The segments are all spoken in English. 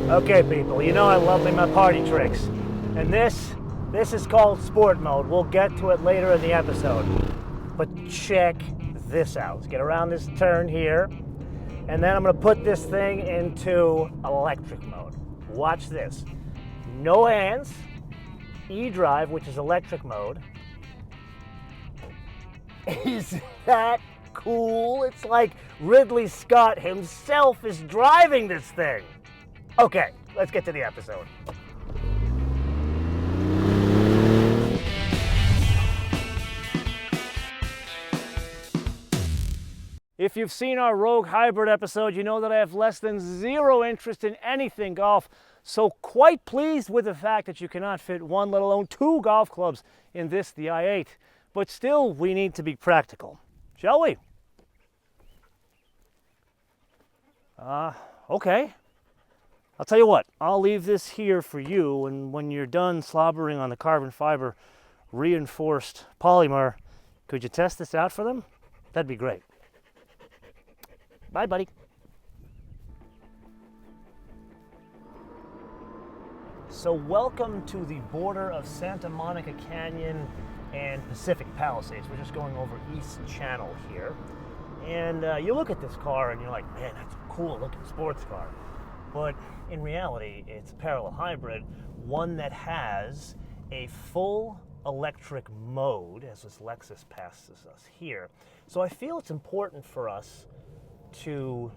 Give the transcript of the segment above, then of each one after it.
Okay, people, you know I love me my party tricks. And this is called sport mode. We'll get to it later in the episode. But check this out. Let's get around this turn here. And then I'm gonna put this thing into electric mode. Watch this. No hands, E-drive, which is electric mode. Is that cool? It's like Ridley Scott himself is driving this thing. Okay, let's get to the episode. If you've seen our Rogue Hybrid episode, you know that I have less than zero interest in anything golf. So quite pleased with the fact that you cannot fit one, let alone two golf clubs in this, the i8. But still, we need to be practical, shall we? Okay. I'll tell you what, I'll leave this here for you, and when you're done slobbering on the carbon fiber reinforced polymer, could you test this out for them? That'd be great. Bye, buddy. So welcome to the border of Santa Monica Canyon and Pacific Palisades. We're just going over East Channel here. And you look at this car and you're like, man, that's a cool looking sports car. But in reality, it's a parallel hybrid, one that has a full electric mode, as this Lexus passes us here. So I feel it's important for us to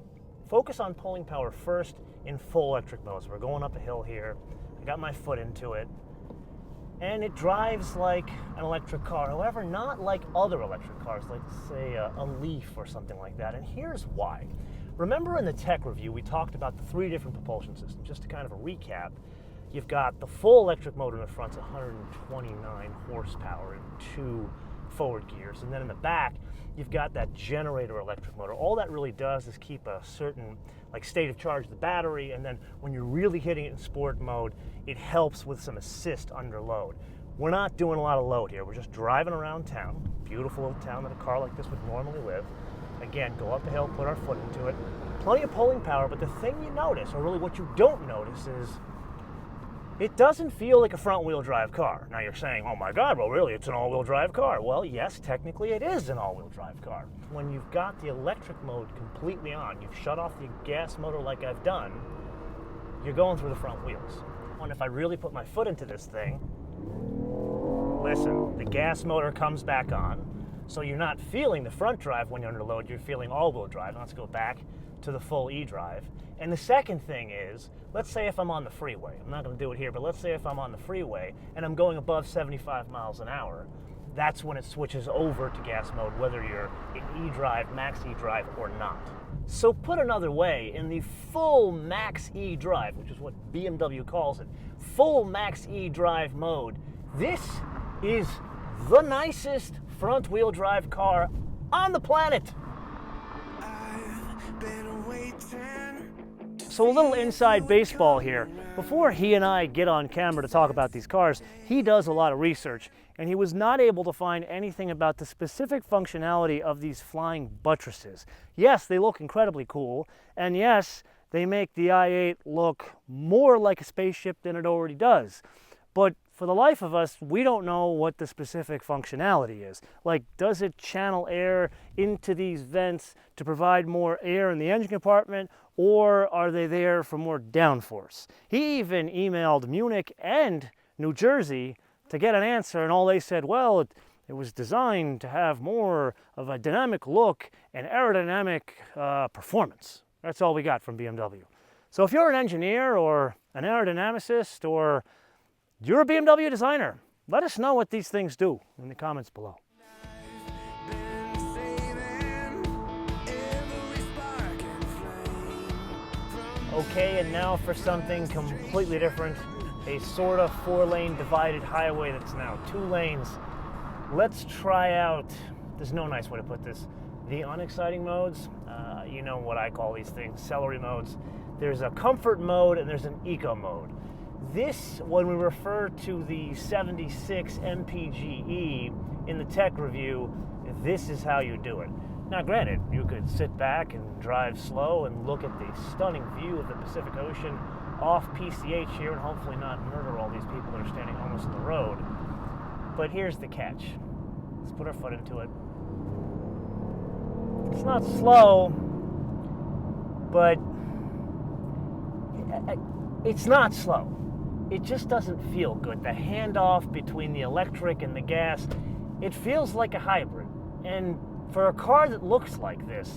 focus on pulling power first in full electric mode. So we're going up a hill here. I got my foot into it. And it drives like an electric car, however, not like other electric cars, like say a Leaf or something like that. And here's why. Remember in the tech review, we talked about the three different propulsion systems. Just to kind of a recap, you've got the full electric motor in the front, 129 horsepower and 2 forward gears. And then in the back, you've got that generator electric motor. All that really does is keep a certain state of charge of the battery, and then when you're really hitting it in sport mode, it helps with some assist under load. We're not doing a lot of load here. We're just driving around town, beautiful little town that a car like this would normally live. Again, go up a hill, put our foot into it. Plenty of pulling power, but the thing you notice, or really what you don't notice, is it doesn't feel like a front-wheel drive car. Now you're saying, oh my God, well really, it's an all-wheel drive car. Well, yes, technically it is an all-wheel drive car. When you've got the electric mode completely on, you've shut off the gas motor like I've done, you're going through the front wheels. And if I really put my foot into this thing, listen, the gas motor comes back on, so you're not feeling the front drive when you're under load, you're feeling all-wheel drive. Let's go back to the full E-drive. And the second thing is, let's say if I'm on the freeway, I'm not going to do it here, but let's say if I'm on the freeway and I'm going above 75 miles an hour, that's when it switches over to gas mode, whether you're in E-drive, max E-drive, or not. So put another way, in the full max E-drive, which is what BMW calls it, full max E-drive mode, this is the nicest front-wheel drive car on the planet. So a little inside baseball here. Before he and I get on camera to talk about these cars, he does a lot of research, and he was not able to find anything about the specific functionality of these flying buttresses. Yes, they look incredibly cool, and yes, they make the i8 look more like a spaceship than it already does. But for the life of us, we don't know what the specific functionality is. Like, does it channel air into these vents to provide more air in the engine compartment, or are they there for more downforce? He even emailed Munich and New Jersey to get an answer, and all they said, well, it was designed to have more of a dynamic look and aerodynamic performance. That's all we got from BMW. So if you're an engineer or an aerodynamicist or you're a BMW designer, let us know what these things do in the comments below. Okay, and now for something completely different. A sort of 4-lane divided highway that's now 2 lanes. Let's try out, there's no nice way to put this, the unexciting modes. You know what I call these things, celery modes. There's a comfort mode and there's an eco mode. This, when we refer to the 76 MPGE in the tech review, this is how you do it. Now granted, you could sit back and drive slow and look at the stunning view of the Pacific Ocean off PCH here and hopefully not murder all these people that are standing almost in the road. But here's the catch. Let's put our foot into it. It's not slow, but it's not slow. It just doesn't feel good. The handoff between the electric and the gas, it feels like a hybrid. And for a car that looks like this,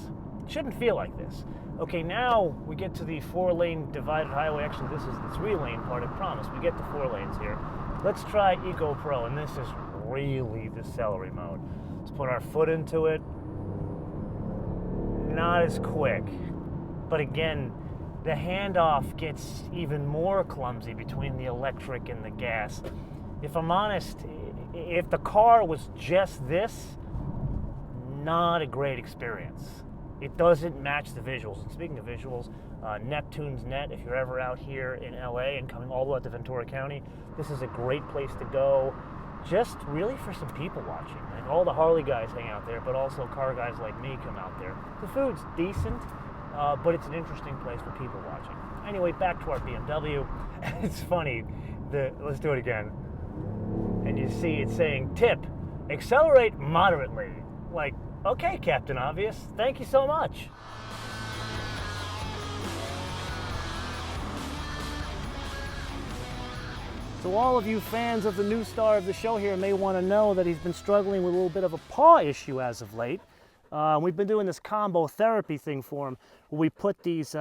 it shouldn't feel like this. Okay, now we get to the 4-lane divided highway. Actually, this is the 3-lane part, I promise. We get to 4 lanes here. Let's try Eco Pro, and this is really the celery mode. Let's put our foot into it. Not as quick. But again, the handoff gets even more clumsy between the electric and the gas. If I'm honest, if the car was just this, not a great experience. It doesn't match the visuals. And speaking of visuals, Neptune's Net, if you're ever out here in LA and coming all the way out to Ventura County, this is a great place to go, just really for some people watching. Like all the Harley guys hang out there, but also car guys like me come out there. The food's decent, but it's an interesting place for people watching. Anyway, back to our BMW. It's funny, let's do it again. And you see it's saying, tip, accelerate moderately. Like, okay, Captain Obvious, thank you so much. So all of you fans of the new star of the show here may want to know that he's been struggling with a little bit of a paw issue as of late. We've been doing this combo therapy thing for him, where we put this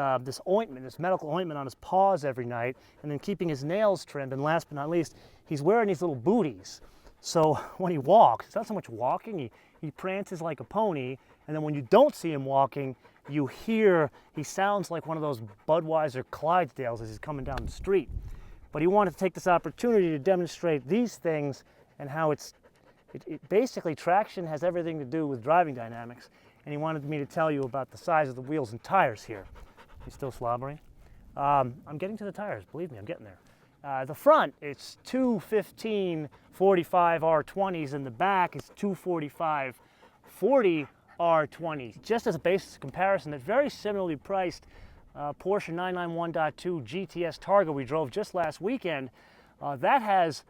ointment, this medical ointment on his paws every night, and then keeping his nails trimmed. And last but not least, he's wearing these little booties. So when he walks, it's not so much walking, he prances like a pony, and then when you don't see him walking, you hear he sounds like one of those Budweiser Clydesdales as he's coming down the street. But he wanted to take this opportunity to demonstrate these things and how it basically, traction has everything to do with driving dynamics, and he wanted me to tell you about the size of the wheels and tires here. He's still slobbering? I'm getting to the tires, believe me, I'm getting there. The front, it's 215 45 R20s, and the back is 245 40 R20s. Just as a basis of comparison, they're very similarly priced. Porsche 991.2 GTS Targa we drove just last weekend, that has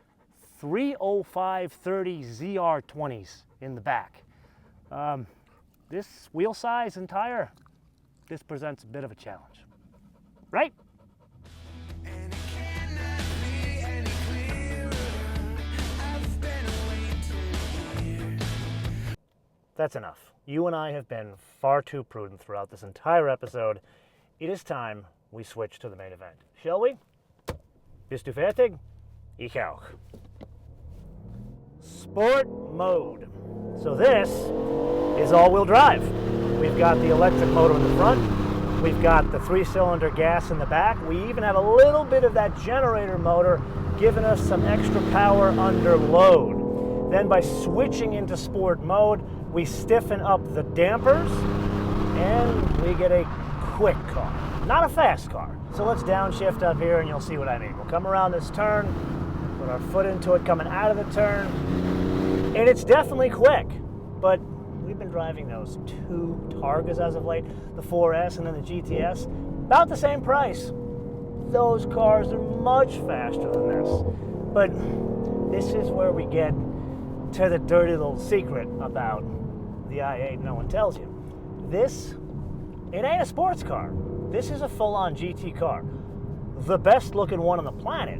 305/30 ZR20s in the back. This wheel size and tire, this presents a bit of a challenge, right? That's enough. You and I have been far too prudent throughout this entire episode. It is time we switch to the main event. Shall we? Bist du fertig? Ich auch. Sport mode. So this is all-wheel drive. We've got the electric motor in the front. We've got the 3-cylinder gas in the back. We even have a little bit of that generator motor giving us some extra power under load. Then by switching into sport mode, we stiffen up the dampers and we get a quick car, not a fast car. So let's downshift up here and you'll see what I mean. We'll come around this turn, put our foot into it coming out of the turn, and it's definitely quick, but we've been driving those 2 Targas as of late, the 4S and then the GTS, about the same price. Those cars are much faster than this, but this is where we get to the dirty little secret about the i8 no one tells you. This, it ain't a sports car. This is a full-on GT car. The best looking one on the planet,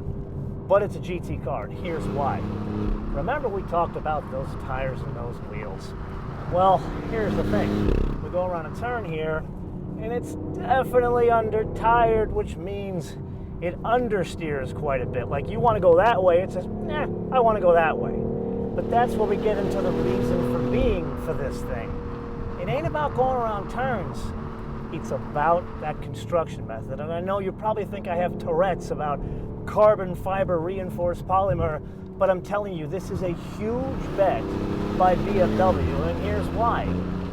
but it's a GT car, and here's why. Remember we talked about those tires and those wheels. Well, here's the thing. We go around a turn here, and it's definitely under-tired, which means it understeers quite a bit. Like you want to go that way, it says, nah, I want to go that way. But that's where we get into the reason for being for this thing. It ain't about going around turns. It's about that construction method. And I know you probably think I have Tourette's about carbon fiber reinforced polymer, but I'm telling you, this is a huge bet by BMW, and here's why.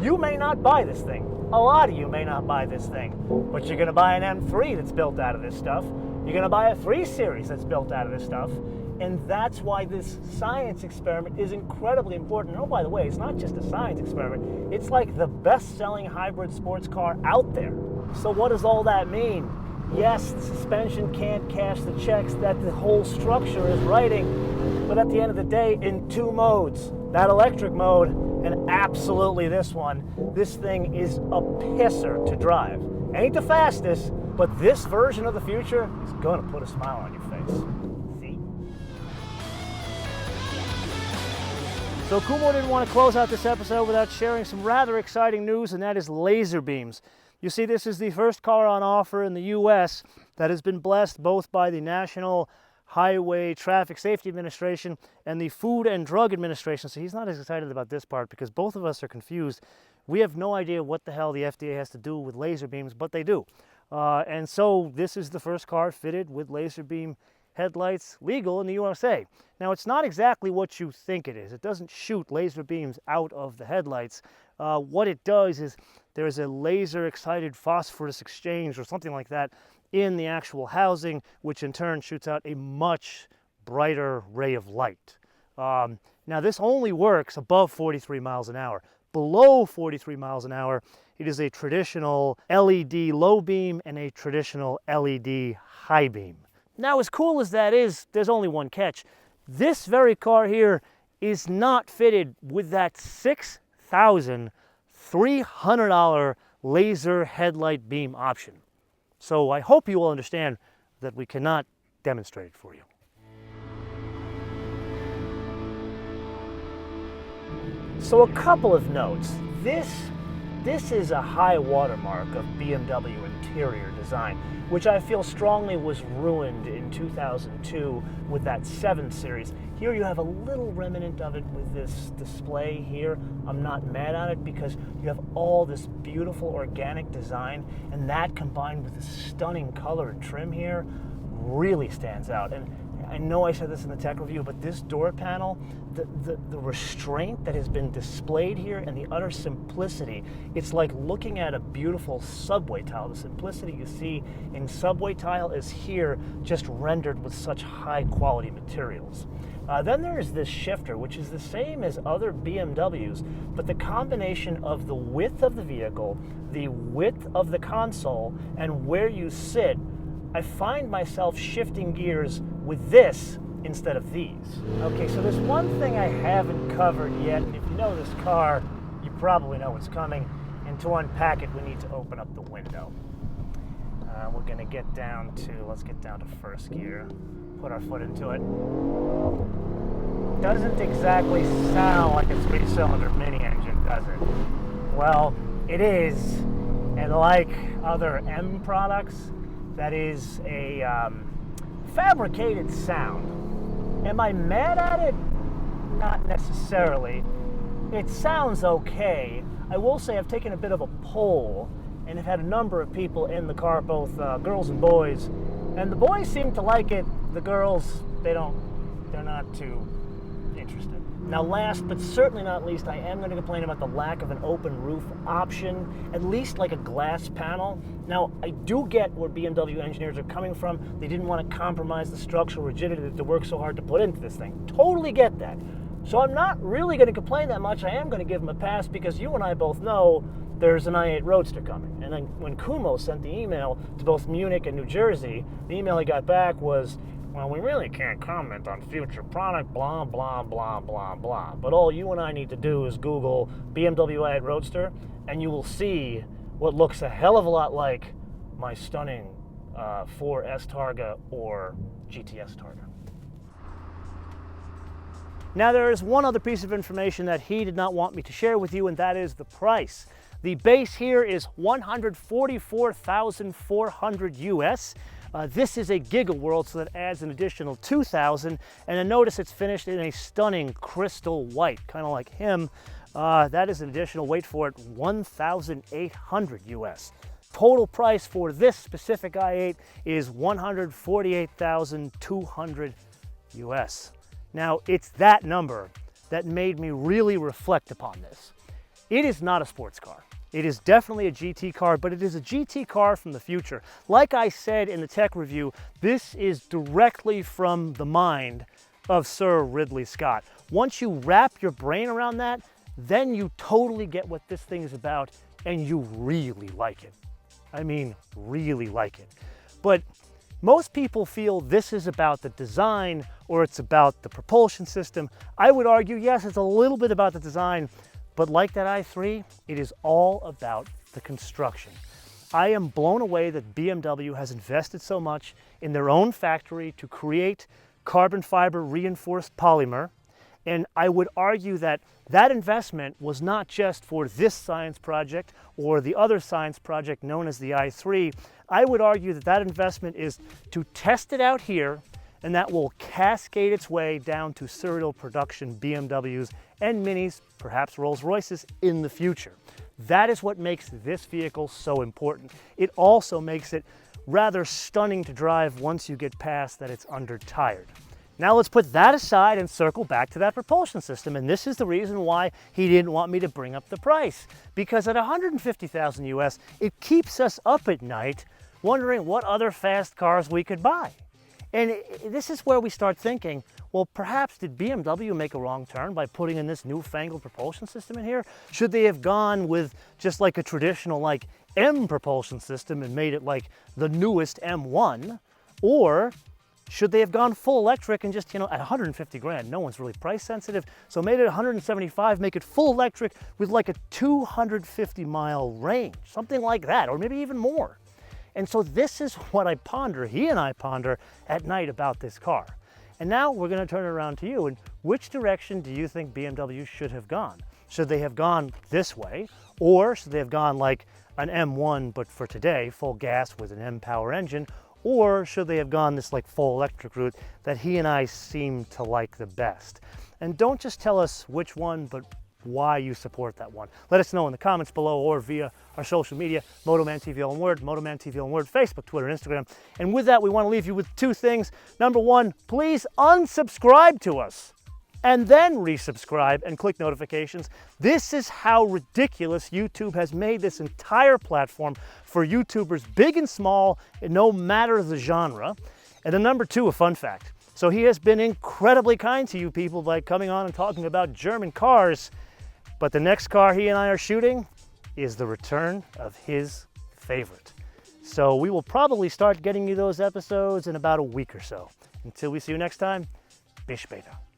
You may not buy this thing. A lot of you may not buy this thing, but you're gonna buy an M3 that's built out of this stuff. You're gonna buy a 3 Series that's built out of this stuff. And that's why this science experiment is incredibly important. And oh, by the way, it's not just a science experiment. It's like the best-selling hybrid sports car out there. So what does all that mean? Yes, the suspension can't cash the checks that the whole structure is writing, but at the end of the day, in two modes, that electric mode and absolutely this one, this thing is a pisser to drive. Ain't the fastest, but this version of the future is gonna put a smile on your face. See? So Kumo didn't want to close out this episode without sharing some rather exciting news, and that is laser beams. You see, this is the first car on offer in the US that has been blessed both by the National Highway Traffic Safety Administration and the Food and Drug Administration. So he's not as excited about this part because both of us are confused. We have no idea what the hell the FDA has to do with laser beams, but they do. And so this is the first car fitted with laser beam headlights legal in the USA. Now, it's not exactly what you think it is. It doesn't shoot laser beams out of the headlights. What it does is there's a laser excited phosphorus exchange or something like that in the actual housing, which in turn shoots out a much brighter ray of light. Now, this only works above 43 miles an hour. Below 43 miles an hour, it is a traditional LED low beam and a traditional LED high beam. Now, as cool as that is, there's only one catch. This very car here is not fitted with that $6,300 laser headlight beam option. So I hope you will understand that we cannot demonstrate it for you. So a couple of notes. This is a high watermark of BMW interior design, which I feel strongly was ruined in 2002 with that 7 Series. Here you have a little remnant of it with this display here. I'm not mad at it because you have all this beautiful organic design, and that combined with this stunning color and trim here really stands out. And I know I said this in the tech review, but this door panel, the restraint that has been displayed here and the utter simplicity, it's like looking at a beautiful subway tile. The simplicity you see in subway tile is here just rendered with such high quality materials. Then there's this shifter, which is the same as other BMWs, but the combination of the width of the vehicle, the width of the console, and where you sit, I find myself shifting gears with this instead of these. Okay, so there's one thing I haven't covered yet, and if you know this car, you probably know what's coming. And to unpack it, we need to open up the window. We're gonna get down to, let's get down to first gear, put our foot into it. Doesn't exactly sound like a 3-cylinder mini engine, does it? Well, it is, and like other M products, that is a fabricated sound. Am I mad at it? Not necessarily. It sounds okay. I will say I've taken a bit of a poll and have had a number of people in the car, both girls and boys, and the boys seem to like it. The girls, they're not too interested. Now, last but certainly not least, I am going to complain about the lack of an open roof option, at least like a glass panel. Now, I do get where BMW engineers are coming from. They didn't want to compromise the structural rigidity that they worked so hard to put into this thing. Totally get that. So I'm not really going to complain that much. I am going to give them a pass because you and I both know there's an i8 Roadster coming. And then when Kumo sent the email to both Munich and New Jersey, the email he got back was, well, we really can't comment on future product, blah, blah, blah, blah, blah. But all you and I need to do is Google BMW i8 Roadster, and you will see what looks a hell of a lot like my stunning 4S Targa or GTS Targa. Now, there is one other piece of information that he did not want me to share with you, and that is the price. The base here is $144,400 US. This is a Giga World, so that adds an additional $2,000. And then notice it's finished in a stunning crystal white, kind of like him. That is an additional, wait for it, $1,800 US. Total price for this specific i8 is $148,200 US. Now, it's that number that made me really reflect upon this. It is not a sports car. It is definitely a GT car, but it is a GT car from the future. Like I said in the tech review, this is directly from the mind of Sir Ridley Scott. Once you wrap your brain around that, then you totally get what this thing is about, and you really like it. I mean, really like it. But most people feel this is about the design or it's about the propulsion system. I would argue, yes, it's a little bit about the design, but like that i3, it is all about the construction. I am blown away that BMW has invested so much in their own factory to create carbon fiber reinforced polymer. And I would argue that that investment was not just for this science project or the other science project known as the i3. I would argue that that investment is to test it out here, and that will cascade its way down to serial production BMWs and Minis, perhaps Rolls-Royces in the future. That is what makes this vehicle so important. It also makes it rather stunning to drive once you get past that it's under-tired. Now let's put that aside and circle back to that propulsion system, and this is the reason why he didn't want me to bring up the price. Because at $150,000 US, it keeps us up at night wondering what other fast cars we could buy. And this is where we start thinking, well, perhaps did BMW make a wrong turn by putting in this newfangled propulsion system in here? Should they have gone with just like a traditional like M propulsion system and made it like the newest M1? Or should they have gone full electric and just, at 150 grand, no one's really price sensitive, so made it 175, make it full electric with like a 250 mile range, something like that, or maybe even more. And so this is what I ponder, he and I ponder at night about this car. And now we're gonna turn it around to you, and which direction do you think BMW should have gone? Should they have gone this way, or should they have gone like an M1, but for today, full gas with an M power engine, or should they have gone this like full electric route that he and I seem to like the best? And don't just tell us which one, but why you support that one. Let us know in the comments below or via our social media, MotoManTV all in word, MotoManTV all in word, Facebook, Twitter, Instagram. And with that, we want to leave you with two things. Number one, please unsubscribe to us and then resubscribe and click notifications. This is how ridiculous YouTube has made this entire platform for YouTubers, big and small, no matter the genre. And then number two, a fun fact. So he has been incredibly kind to you people by coming on and talking about German cars, but the next car he and I are shooting is the return of his favorite. So we will probably start getting you those episodes in about a week or so. Until we see you next time, bis später.